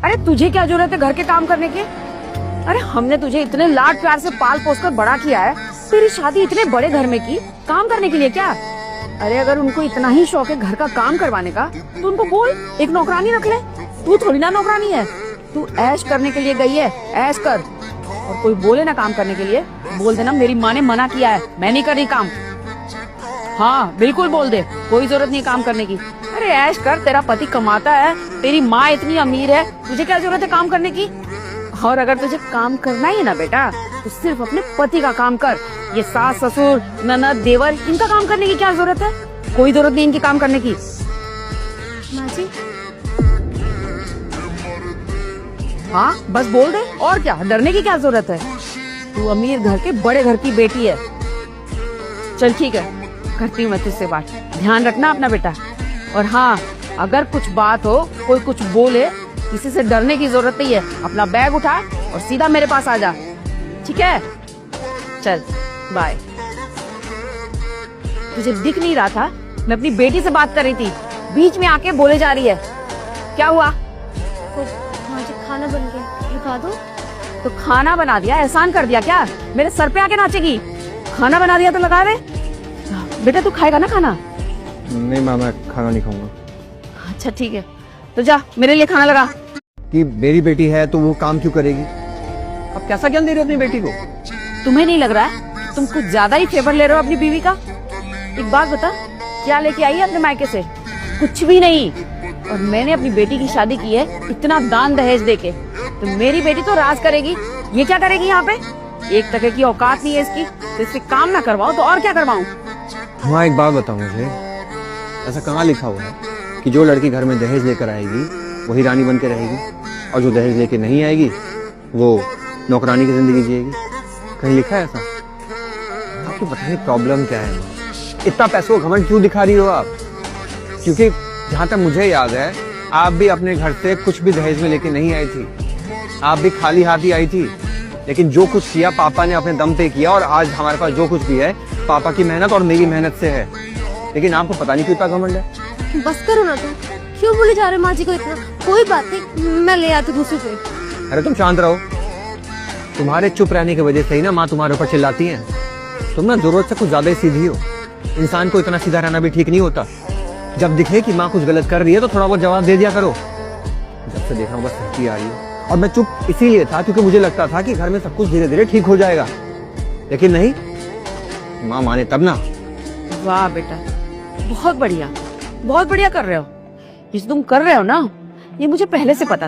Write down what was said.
अरे तुझे क्या जरूरत है घर के काम करने की? अरे हमने तुझे इतने लाड प्यार से पाल पोस कर बड़ा किया है, तेरी शादी इतने बड़े घर में की काम करने के लिए क्या? अरे अगर उनको इतना ही शौक है घर का काम करवाने का तो उनको बोल एक नौकरानी रख ले। तू थोड़ी ना नौकरानी है, तू ऐश करने के लिए गई है, ऐश कर। और कोई बोले ना काम करने के लिए, बोल देना मेरी माँ ने मना किया है, मैं नहीं कर रही काम। हाँ बिल्कुल बोल दे, कोई जरूरत नहीं काम करने की। अरे ऐश कर, तेरा पति कमाता है, तेरी माँ इतनी अमीर है, तुझे क्या जरूरत है काम करने की? और अगर तुझे काम करना ही है ना बेटा, तो सिर्फ अपने पति का काम कर। ये सास ससुर ननद देवर, इनका काम करने की क्या जरूरत है? कोई जरूरत नहीं इनकी काम करने की। माँ जी, हाँ बस बोल दे, और क्या, डरने की क्या जरूरत है? तू अमीर घर के बड़े घर की बेटी है। चल ठीक है, करती हूँ मैं तुझसे बात, ध्यान रखना अपना बेटा। और हाँ, अगर कुछ बात हो, कोई कुछ बोले, किसी से डरने की जरूरत नहीं है। अपना बैग उठा और सीधा मेरे पास आ जा, ठीक है? चल बाय। तुझे दिख नहीं रहा था? मैं अपनी बेटी से बात कर रही थी, बीच में आके बोले जा रही है। क्या हुआ? तो माँ जी खाना बन गया, लगा दो। तो खाना बना दिया, एहसान कर दिया क्या? मेरे सर पे आके नाचेगी? खाना बना दिया तो लगा दे। बेटा तू खाएगा ना खाना? नहीं माँ, मैं खाना नहीं खाऊंगा। अच्छा ठीक है, तो जा मेरे लिए खाना लगा। कि मेरी बेटी है तो वो काम क्यों करेगी? अब कैसा ज्ञान दे रहे हो अपनी बेटी को? तुम्हें नहीं लग रहा है तुम कुछ ज्यादा ही फेवर ले रहे हो अपनी बीवी का? एक बात बता, क्या लेके आई है अपने मायके से? कुछ भी नहीं। और मैंने अपनी बेटी की शादी की है इतना दान दहेज देके, तो मेरी बेटी तो राज करेगी। ये क्या करेगी यहाँ पे? एक टके की औकात नहीं है इसकी, तो इससे काम ना करवाओ तो और क्या करवाऊं? हाँ एक बात बताओ मुझे, ऐसा कहाँ लिखा हुआ है कि जो लड़की घर में दहेज लेकर आएगी वही रानी बन के रहेगी, और जो दहेज लेके नहीं आएगी वो नौकरानी की जिंदगी जिएगी? कहीं लिखा है ऐसा? आपको पता नहीं प्रॉब्लम क्या है? इतना पैसों का घमंड क्यों दिखा रही हो आप? क्योंकि जहाँ तक मुझे याद है, आप भी अपने घर से कुछ भी दहेज में लेके नहीं आई थी, आप भी खाली हाथ ही आई थी। लेकिन जो कुछ किया पापा ने अपने दम पे किया, और आज हमारे पास जो कुछ भी है पापा की मेहनत और मेरी मेहनत से है। लेकिन आपको पता नहीं क्यों इतना घमंड है। बस करो ना तुम, क्यों बोले जा रहे हो माँ जी को इतना? कोई बात नहीं, मैं ले आती हूँ दूसरी प्लेट। अरे तुम शांत रहो, तुम्हारे चुप रहने की वजह से ही ना माँ तुम्हारे ऊपर चिल्लाती है। तुम ना जरूरत से कुछ ज्यादा ही सीधी हो। इंसान को इतना सीधा रहना भी ठीक नहीं होता। जब दिखे कि माँ कुछ गलत कर रही है तो थोड़ा बहुत जवाब दे दिया करो। जब से देखा बस हंसी आ रही है। और मैं चुप इसीलिए था क्योंकि मुझे लगता था कि घर में सब कुछ धीरे धीरे ठीक हो जाएगा, लेकिन नहीं, माँ माने तब ना। वाह बेटा, बहुत बढ़िया कर रहे हो। ये तुम कर रहे हो ना, ये मुझे पहले से पता था।